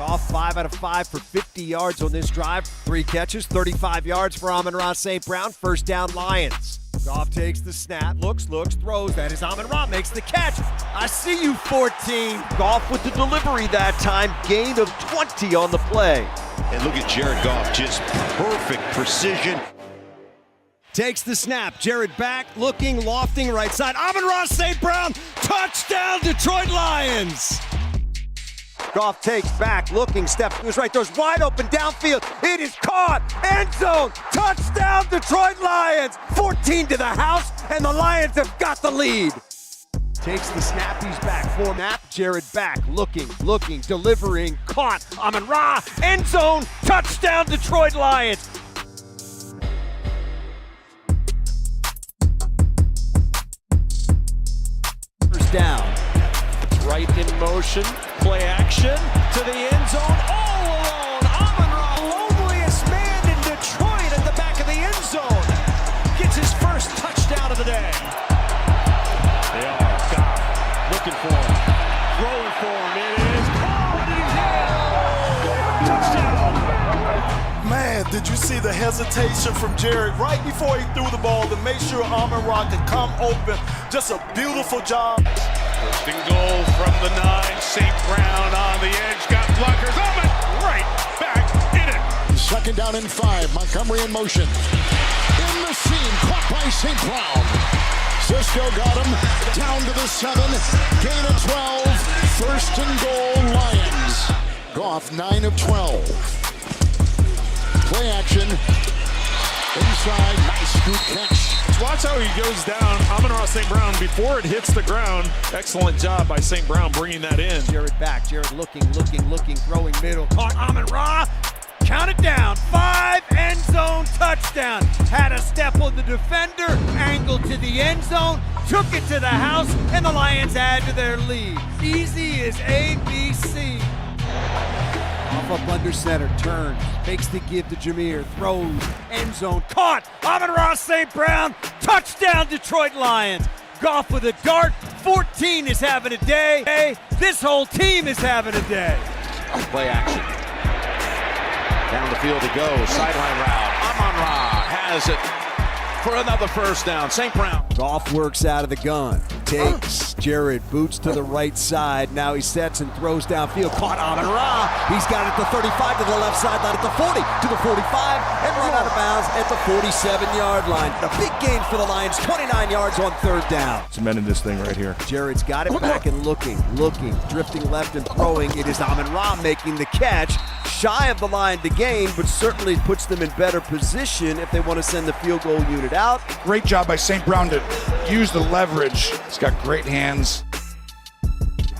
Goff 5 out of 5 for 50 yards on this drive. 3 catches, 35 yards for Amon-Ra St. Brown. First down, Lions. Goff takes the snap, looks, throws. That is Amon-Ra, makes the catch. I see you, 14. Goff with the delivery that time. Gain of 20 on the play. And look at Jared Goff, just perfect precision. Takes the snap. Jared back, looking, lofting, right side. Amon-Ra St. Brown, touchdown, Detroit Lions. Goff takes back, looking, steps to his right, throws wide open downfield. It is caught, end zone, touchdown, Detroit Lions. 14 to the house, and the Lions have got the lead. Takes the snap, he's back, for nap. Jared back, looking, delivering, caught. Amon-Ra, end zone, touchdown, Detroit Lions. First down. Right in motion, play action to the end zone, all alone. Amon-Ra, loneliest man in Detroit at the back of the end zone, gets his first touchdown of the day. They are. Goff looking for him, throwing for him. It is caught, and he's in. Touchdown. Man, did you see the hesitation from Jared right before he threw the ball to make sure Amon-Ra could come open? Just a beautiful job. First and goal from the 9. St. Brown on the edge, got blockers. Amon right back in it. Second down and 5. Montgomery in motion. In the seam, caught by St. Brown. Cisco got him down to the 7. Gain of 12. First and goal, Lions. Goff 9 of 12. Play action. Inside, nice scoop catch. Watch how he goes down. Amon-Ra St. Brown before it hits the ground. Excellent job by St. Brown bringing that in. Jared back, Jared looking, throwing middle. Caught Amon-Ra. Count it down. 5, end zone touchdown. Had a step on the defender, angled to the end zone, took it to the house, and the Lions add to their lead. Easy as ABC. Off up under center, turns, makes the give to Jameer, throws, end zone, caught, Amon-Ra St. Brown, touchdown Detroit Lions. Goff with a dart, 14 is having a day. This whole team is having a day. Play action. Down the field he goes, sideline route. Amon-Ra has it for another first down. St. Brown. Goff works out of the gun. Takes Jared, boots to the right side. Now he sets and throws downfield. Caught Amon-Ra. He's got it at the 35 to the left sideline, at the 40 to the 45, and run out of bounds at the 47-yard line. A big gain for the Lions, 29 yards on third down. Cementing this thing right here. Jared's got it back and looking, drifting left and throwing. It is Amon-Ra making the catch. Shy of the line to gain, but certainly puts them in better position if they want to send the field goal unit out. Great job by St. Brown to use the leverage. He's got great hands.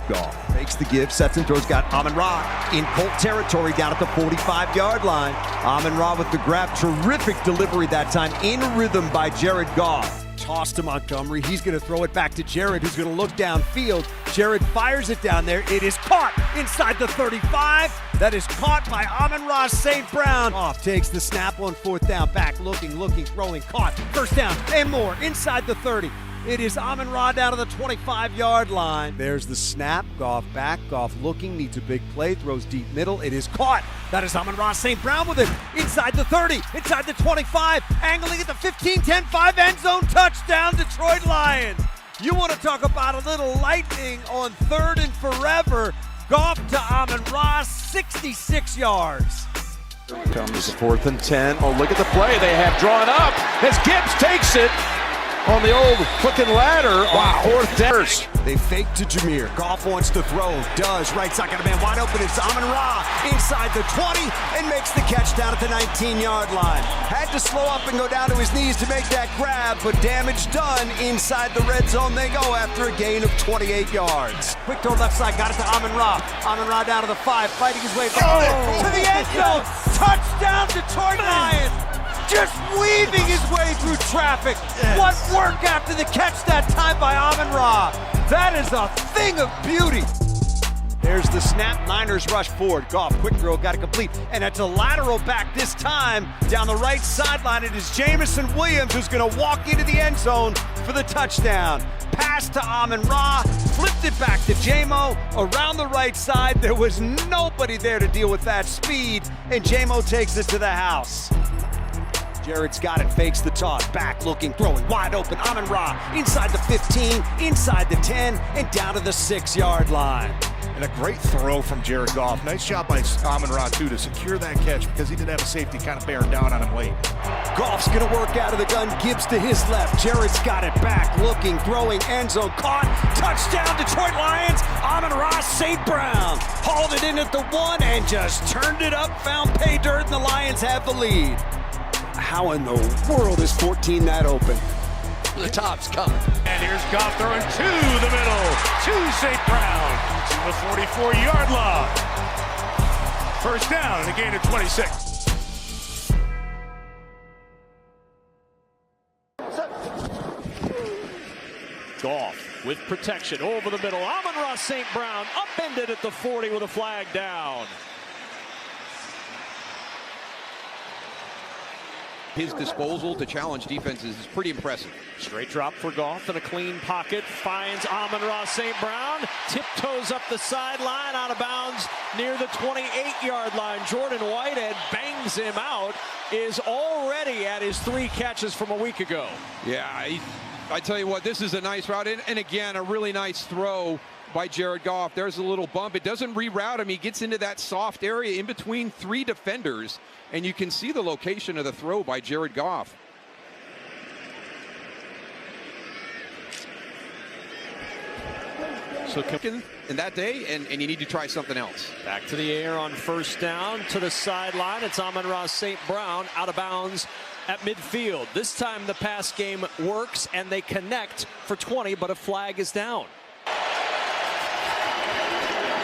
Goff makes the give, sets and throws, got Amon-Ra in Colt territory down at the 45-yard line. Amon-Ra with the grab, terrific delivery that time, in rhythm by Jared Goff. Toss to Montgomery, he's going to throw it back to Jared, who's going to look downfield. Jared fires it down there, it is caught inside the 35. That is caught by Amon-Ra St. Brown. Goff takes the snap on fourth down, back, looking, throwing, caught. First down and more, inside the 30. It is Amon-Ra down to the 25-yard line. There's the snap. Goff back. Goff looking. Needs a big play. Throws deep middle. It is caught. That is Amon-Ra St. Brown with it. Inside the 30. Inside the 25. Angling at the 15, 10, 5 end zone. Touchdown Detroit Lions. You want to talk about a little lightning on third and forever. Goff to Amon-Ra, 66 yards. Comes the 4th and 10. Oh, look at the play they have drawn up as Gibbs takes it on the old hooking ladder. Wow. On 4th down. They fake to Jameer. Goff wants to throw. Does. Right side got a man wide open. It's Amon-Ra inside the 20 and makes the catch down at the 19-yard line. Had to slow up and go down to his knees to make that grab, but damage done. Inside the red zone they go after a gain of 28 yards. Quick throw left side. Got it to Amon-Ra. Amon-Ra down to the 5. Fighting his way back to the end zone. Touchdown Detroit Lions. Just weaving his way through traffic. Yes. What work after the catch that time by Amon-Ra. That is a thing of beauty. There's the snap. Niners rush forward. Goff, quick throw, got to complete. And it's a lateral back this time down the right sideline. It is Jameson Williams who's going to walk into the end zone for the touchdown. Pass to Amon-Ra, flipped it back to Jamo around the right side. There was nobody there to deal with that speed, and Jamo takes it to the house. Jared's got it, fakes the toss, back looking, throwing wide open. Amon-Ra inside the 15, inside the 10, and down to the 6-yard line. And a great throw from Jared Goff. Nice job by Amon-Ra, too, to secure that catch because he did have a safety kind of bearing down on him late. Goff's going to work out of the gun, Gibbs to his left. Jared's got it back, looking, throwing, end zone, caught, touchdown, Detroit Lions. Amon-Ra, St. Brown hauled it in at the 1 and just turned it up, found pay dirt, and the Lions have the lead. How in the world is 14 that open? The top's coming. And here's Goff throwing to the middle, to St. Brown, to the 44-yard line. First down and a gain of 26. Goff with protection over the middle. Amon-Ra St. Brown upended at the 40 with a flag down. His disposal to challenge defenses is pretty impressive. Straight drop for Goff in a clean pocket. Finds Amon-Ra St. Brown. Tiptoes up the sideline, out of bounds near the 28-yard line. Jordan Whitehead bangs him out. Is already at his 3 catches from a week ago. Yeah, I tell you what, this is a nice route. And again, a really nice throw by Jared Goff. There's a little bump. It doesn't reroute him. He gets into that soft area in between 3 defenders. And you can see the location of the throw by Jared Goff. So in that day, and you need to try something else. Back to the air on first down, to the sideline. It's Amon-Ra St. Brown out of bounds at midfield. This time the pass game works and they connect for 20, but a flag is down.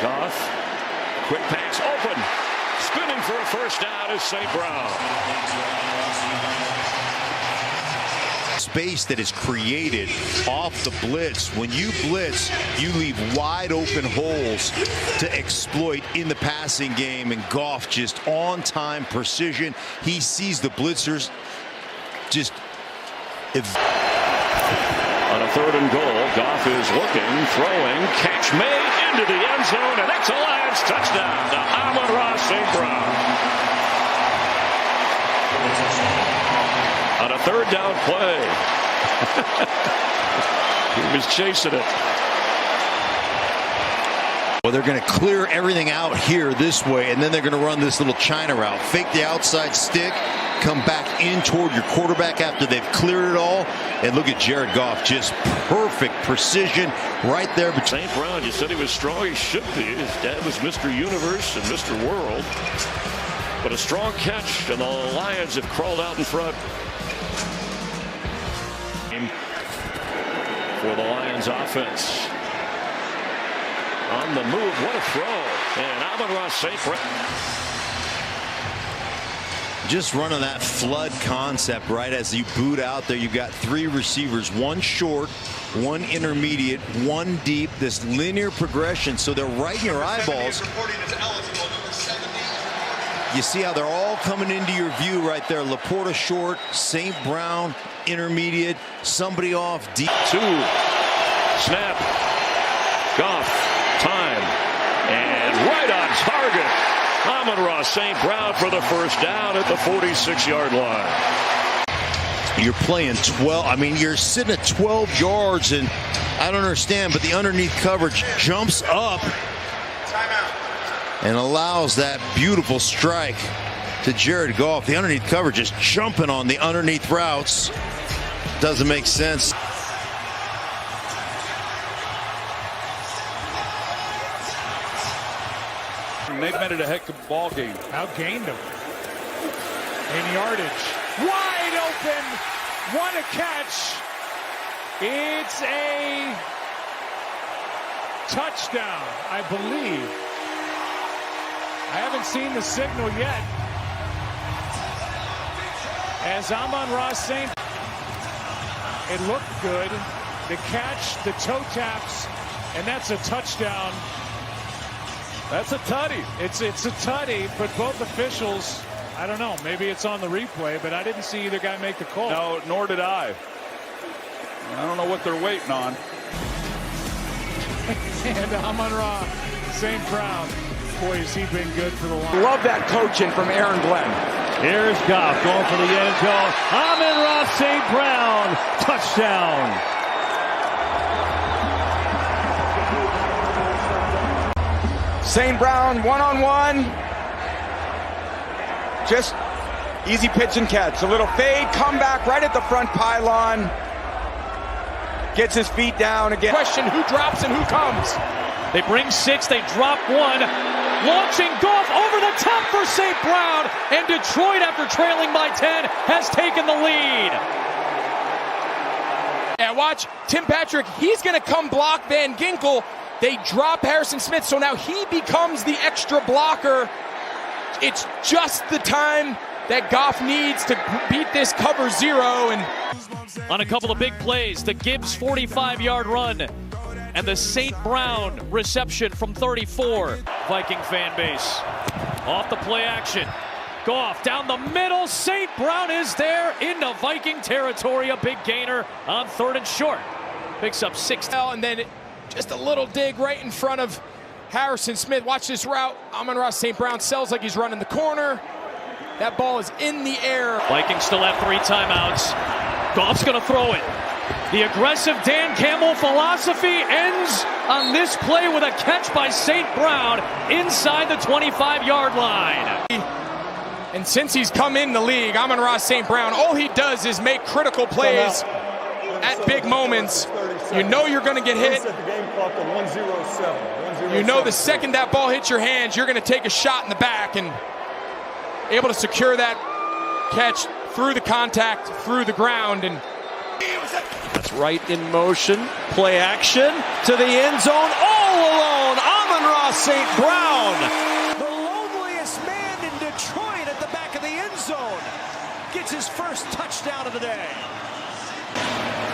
Goff, quick pass open. Spinning for a first down is St. Brown. Space that is created off the blitz. When you blitz, you leave wide open holes to exploit in the passing game, and Goff just on time precision. He sees the blitzers just on a 3rd and goal. Goff is looking, throwing, catch made into the end zone, and that's a Lions touchdown to Amon-Ra St. Brown. On a 3rd down play. He was chasing it. Well, they're going to clear everything out here this way, and then they're going to run this little China route. Fake the outside stick, come back in toward your quarterback after they've cleared it all. And look at Jared Goff, just perfect precision right there. St. Brown, you said he was strong. He should be. His dad was Mr. Universe and Mr. World. But a strong catch, and the Lions have crawled out in front. For the Lions offense. On the move, what a throw. And Amon-Ra St. Brown. Just running that flood concept right as you boot out there. You've got 3 receivers, 1 short, 1 intermediate, 1 deep, this linear progression. So they're right in your eyeballs. You see how they're all coming into your view right there. Laporta short, St. Brown intermediate, somebody off deep. 2, snap, Goff, time, and right on target. Amon-Ra St. Brown for the first down at the 46-yard line. You're playing 12. I mean, you're sitting at 12 yards, and I don't understand, but the underneath coverage jumps up and allows that beautiful strike to Jared Goff. The underneath coverage is jumping on the underneath routes. Doesn't make sense. They've made it a heck of a ball game. Outgained him in yardage. Wide open. What a catch. It's a touchdown, I believe. I haven't seen the signal yet. As Amon-Ra St. It looked good. The catch, the toe taps, and that's a touchdown That's a tutty. It's a tutty, but both officials, I don't know, maybe it's on the replay, but I didn't see either guy make the call. No, nor did I. I don't know what they're waiting on. And Amon-Ra, St. Brown. Boy, has he been good for the line. Love that coaching from Aaron Glenn. Here's Goff going for the end zone. Amon-Ra St. Brown, touchdown. St. Brown one-on-one. Just easy pitch and catch. A little fade, comeback right at the front pylon. Gets his feet down again. Question, who drops and who comes? They bring 6, they drop 1. Launching Goff over the top for St. Brown. And Detroit, after trailing by 10, has taken the lead. And watch, Tim Patrick, he's going to come block Van Ginkel. They drop Harrison Smith, so now he becomes the extra blocker. It's just the time that Goff needs to beat this cover 0. And on a couple of big plays, the Gibbs 45-yard run and the St. Brown reception from 34. Viking fan base off the play action. Goff down the middle. St. Brown is there into Viking territory. A big gainer on 3rd and short. Picks up 6. And then just a little dig right in front of Harrison Smith. Watch this route. Amon-Ra St. Brown sells like he's running the corner. That ball is in the air. Vikings still have 3 timeouts. Goff's going to throw it. The aggressive Dan Campbell philosophy ends on this play with a catch by St. Brown inside the 25-yard line. And since he's come in the league, Amon-Ra St. Brown, all he does is make critical plays at big moments. You know you're going to get hit. You know the second that ball hits your hands, you're going to take a shot in the back, and able to secure that catch through the contact, through the ground. And that's right in motion. Play action to the end zone. All alone, Amon-Ra St. Brown. The loneliest man in Detroit at the back of the end zone gets his first touchdown of the day.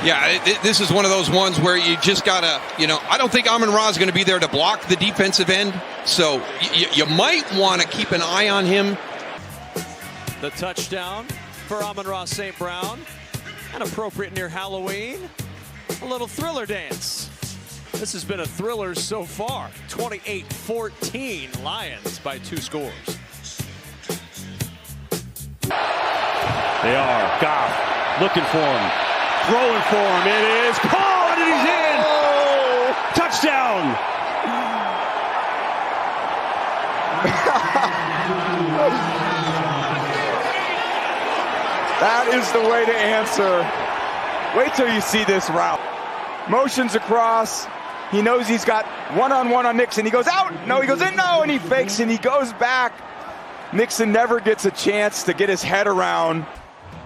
Yeah, this is one of those ones where you just gotta, I don't think Amon-Ra is going to be there to block the defensive end, so you might want to keep an eye on him. The touchdown for Amon-Ra St. Brown, and appropriate near Halloween, a little thriller dance. This has been a thriller so far. 28-14 Lions by 2 scores. They are. Goff looking for him. Throwing for him. It is caught and he's in. Oh! Touchdown. That is the way to answer. Wait till you see this route. Motions across. He knows he's got one-on-one on Nixon. He goes out. No, he goes in. No, and he fakes and he goes back. Nixon never gets a chance to get his head around.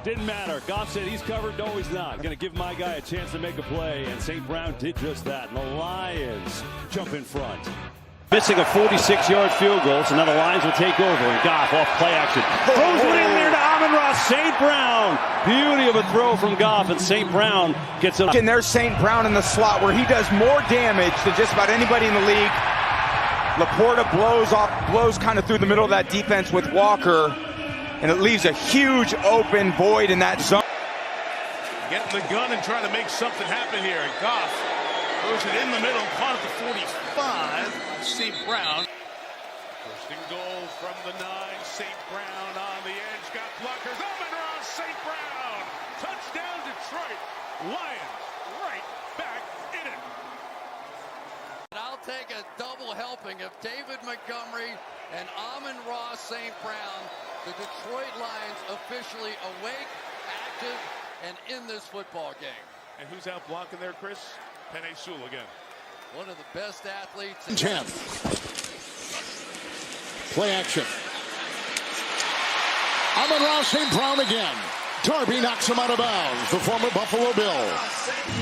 Didn't matter. Goff said he's covered. No, he's not. Going to give my guy a chance to make a play, and St. Brown did just that. And the Lions jump in front. Missing a 46-yard field goal, so now the Lions will take over. And Goff off play action. Throws one in there to Amon-Ra St. Brown. Beauty of a throw from Goff, and St. Brown gets it. And there's St. Brown in the slot where he does more damage than just about anybody in the league. Laporta blows kind of through the middle of that defense with Walker, and it leaves a huge open void in that zone. Getting the gun and trying to make something happen here. And Goff throws it in the middle, caught at the 45. St. Brown. First and goal from the 9. St. Brown on the edge. Got blockers. Amon-Ra St. Brown. Touchdown Detroit. Lions right back in it. I'll take a double helping of David Montgomery and Amon-Ra St. Brown. The Detroit Lions officially awake, active, and in this football game. And who's out blocking there, Chris? Penei Sewell again. One of the best athletes. 10. Play action. Amon-Ra St. Brown again. Darby knocks him out of bounds. The former Buffalo Bill.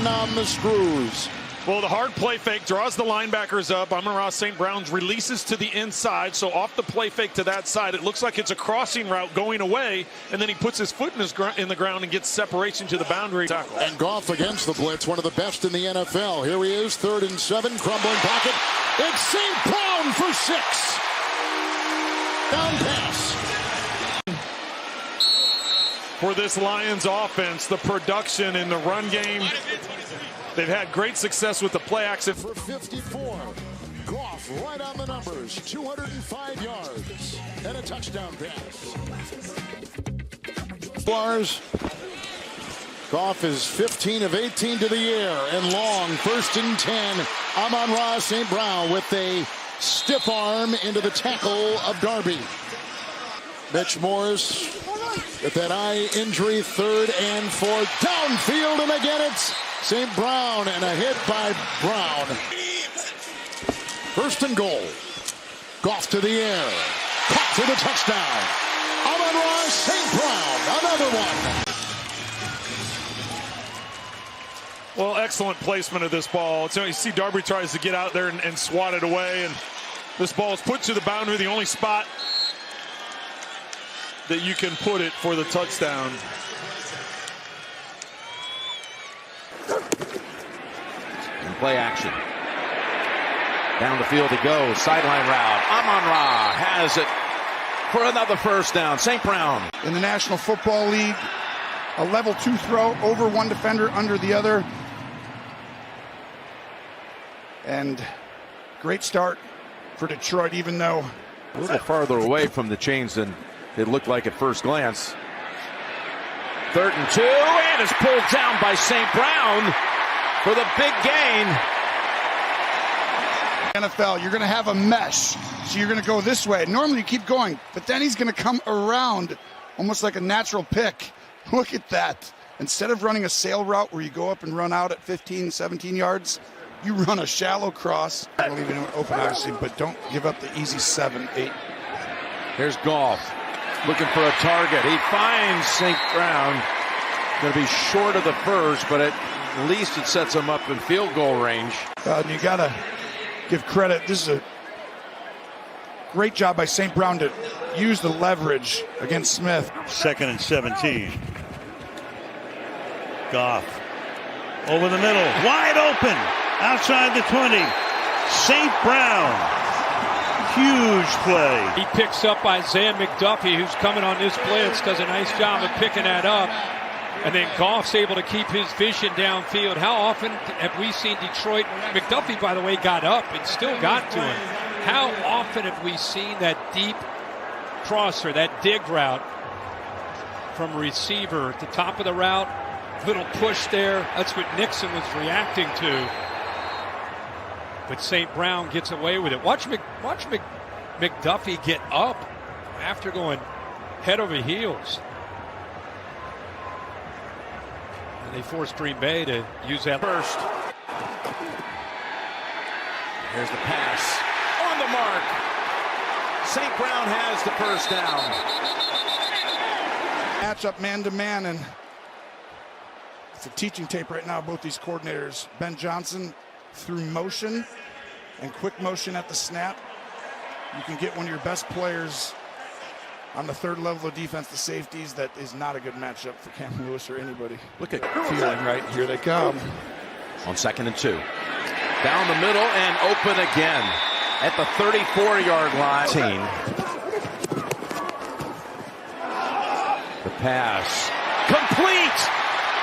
On the screws. Well, the hard play fake draws the linebackers up. Amon-Ra St. Brown releases to the inside, so off the play fake to that side, it looks like it's a crossing route going away, and then he puts his foot in the ground and gets separation to the boundary tackle. And Goff against the blitz, one of the best in the NFL. Here he is, 3rd and 7, crumbling pocket. It's St. Brown Brown for 6. Down pass. For this Lions offense, the production in the run game, they've had great success with the play action. For 54, Goff right on the numbers, 205 yards and a touchdown pass. Goff is 15 of 18 to the air and long, 1st and 10. Amon-Ra St. Brown with a stiff arm into the tackle of Darby. Mitch Morris with that eye injury, 3rd and 4. Downfield, and again it's St. Brown, and a hit by Brown. 1st and goal. Goff to the air. Caught for the touchdown. Amon-Ra St. Brown, another one. Well, excellent placement of this ball. So you see Darby tries to get out there and swat it away, and this ball is put to the boundary, the only spot that you can put it for the touchdown. In play action. Down the field he goes. Sideline route. Amon-Ra has it for another 1st down. St. Brown. In the National Football League, a level 2 throw over one defender, under the other. And great start for Detroit, even though A little farther away from the chains than it looked like at first glance. 3rd and 2, and it's pulled down by St. Brown for the big gain. NFL, you're going to have a mesh, so you're going to go this way. Normally you keep going, but then he's going to come around almost like a natural pick. Look at that. Instead of running a sail route where you go up and run out at 15, 17 yards, you run a shallow cross. I'll leave it open, obviously, but don't give up the easy 7, 8. Here's Goff looking for a target. He finds St. Brown. Going to be short of the first, but at least it sets him up in field goal range. And you got to give credit. This is a great job by St. Brown to use the leverage against Smith. 2nd and 17. Goff over the middle, wide open, outside the 20. St. Brown, huge play. He picks up Isaiah McDuffie, who's coming on this blitz, does a nice job of picking that up. And then Goff's able to keep his vision downfield. How often have we seen Detroit? McDuffie, by the way, got up and still got to him. How often have we seen that deep crosser, that dig route from receiver at the top of the route? Little push there. That's what Nixon was reacting to. But St. Brown gets away with it. Watch McDuffie get up after going head over heels. And they forced Green Bay to use that first. Here's the pass. On the mark. St. Brown has the 1st down. Matchup man-to-man, and it's a teaching tape right now, both these coordinators. Ben Johnson through motion and quick motion at the snap. You can get one of your best players on the 3rd level of defense, the safeties. That is not a good matchup for Cam Lewis or anybody. Look at feeling right. Here they come. On 2nd and 2. Down the middle and open again at the 34-yard line. The pass. Complete!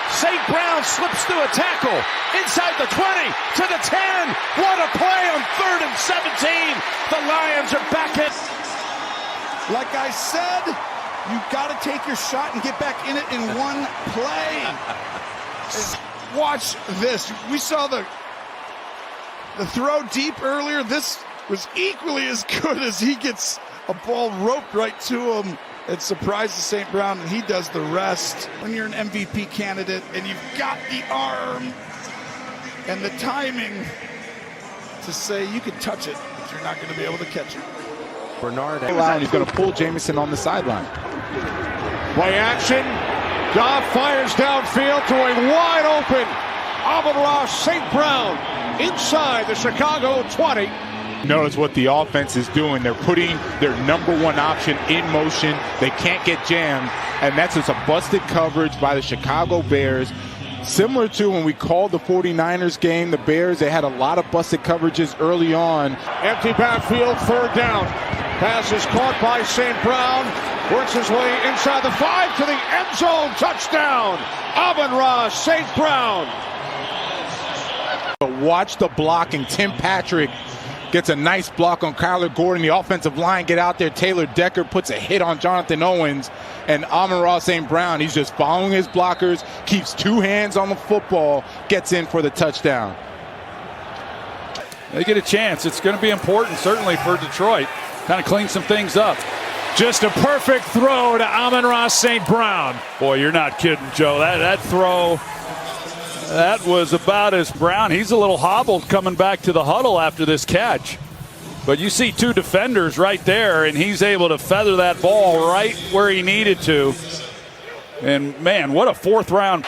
St. Brown slips through a tackle. Inside the 20 to the 10. What a play on 3rd and 17. The Lions are back at. Like I said, you got to take your shot and get back in it in one play. Watch this. We saw the throw deep earlier. This was equally as good as he gets a ball roped right to him. It surprises St. Brown, and he does the rest. When you're an MVP candidate and you've got the arm and the timing to say you can touch it, but you're not going to be able to catch it. Bernard, he's going to pull Jamison on the sideline. Play action. Goff fires downfield to a wide open Amon-Ra St. Brown inside the Chicago 20. Notice what the offense is doing. They're putting their number 1 option in motion. They can't get jammed, and that's just a busted coverage by the Chicago Bears. Similar to when we called the 49ers game, the Bears, they had a lot of busted coverages early on. Empty backfield, third down. Pass is caught by St. Brown. Works his way inside the 5 to the end zone. Touchdown. Amon-Ra, St. Brown. Watch the blocking. Tim Patrick gets a nice block on Kyler Gordon. The offensive line get out there. Taylor Decker puts a hit on Jonathan Owens. And Amon-Ra St. Brown, he's just following his blockers, keeps 2 hands on the football, gets in for the touchdown. They get a chance. It's going to be important, certainly, for Detroit. Kind of clean some things up. Just a perfect throw to Amon-Ra St. Brown. Boy, you're not kidding, Joe. That throw, that was about as Brown. He's a little hobbled coming back to the huddle after this catch. But you see 2 defenders right there, and he's able to feather that ball right where he needed to. And, man, what a 4th round.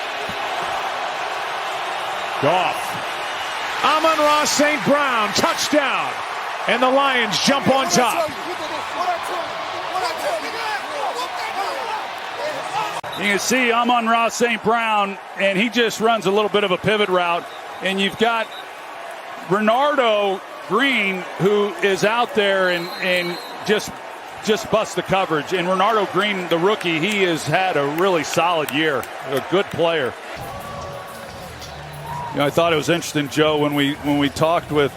Goff. Amon-Ra St. Brown, touchdown. And the Lions jump on top. You can see Amon-Ra St. Brown, and he just runs a little bit of a pivot route. And you've got Bernardo Green, who is out there and just busts the coverage. And Bernardo Green, the rookie, he has had a really solid year, a good player. You know, I thought it was interesting, Joe, when we talked with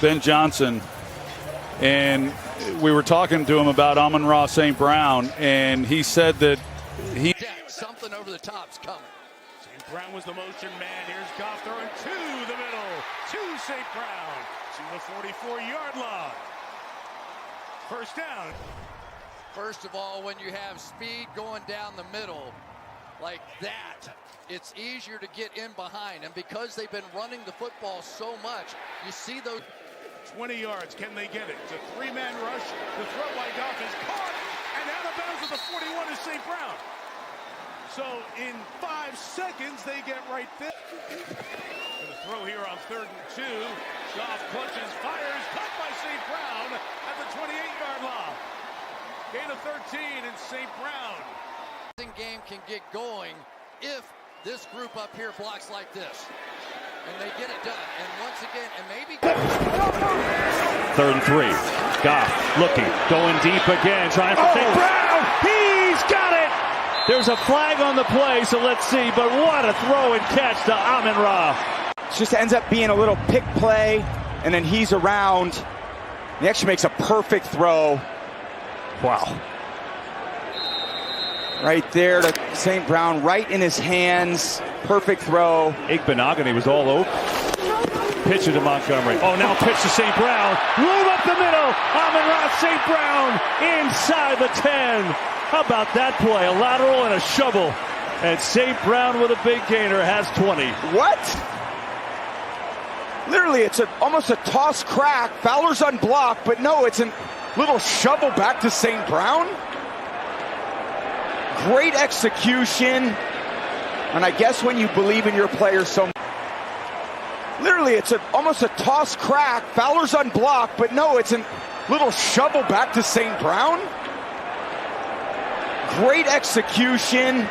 Ben Johnson, and we were talking to him about Amon-Ra St. Brown, and he said that something over the top's coming. St. Brown was the motion man. Here's Goff throwing to the middle to St. Brown to the 44-yard line. First down. First of all, when you have speed going down the middle like that, it's easier to get in behind. And because they've been running the football so much, you see those 20 yards. Can they get it? It's a 3-man rush. The throw by Goff is caught. And out of bounds at the 41 is St. Brown. So in 5 seconds, they get right there. And the throw here on 3rd and 2. Goff clutches, fires, caught by St. Brown at the 28-yard line. Gain of 13 and St. Brown. The game can get going if this group up here blocks like this. And they get it done. And once again, and maybe 3rd and 3. Goff looking, going deep again, trying for St. Brown. He's got it. There's a flag on the play, so let's see. But what a throw and catch to Amon-Ra. It just ends up being a little pick play, and then he's around. He actually makes a perfect throw. Wow. Right there to St. Brown, right in his hands. Perfect throw. Igbenogany was all over. Pitch it to Montgomery. Oh, now pitch to St. Brown. Room up the middle. Amon-Ra St. Brown inside the 10. How about that play? A lateral and a shovel. And St. Brown with a big gainer has 20. What? Literally, it's almost a toss crack. Fowler's unblocked, but no, it's a little shovel back to St. Brown. Great execution. And I guess when you believe in your players so much. Literally, it's almost a toss crack. Fowler's unblocked, but no, it's a little shovel back to St. Brown. Great execution.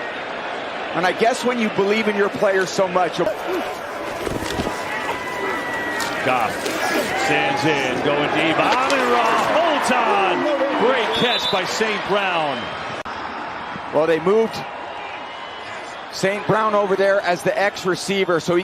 And I guess when you believe in your players so much. Goff stands in, going deep. Amon-Ra holds on. Great catch by St. Brown. Well, they moved St. Brown over there as the X receiver, so he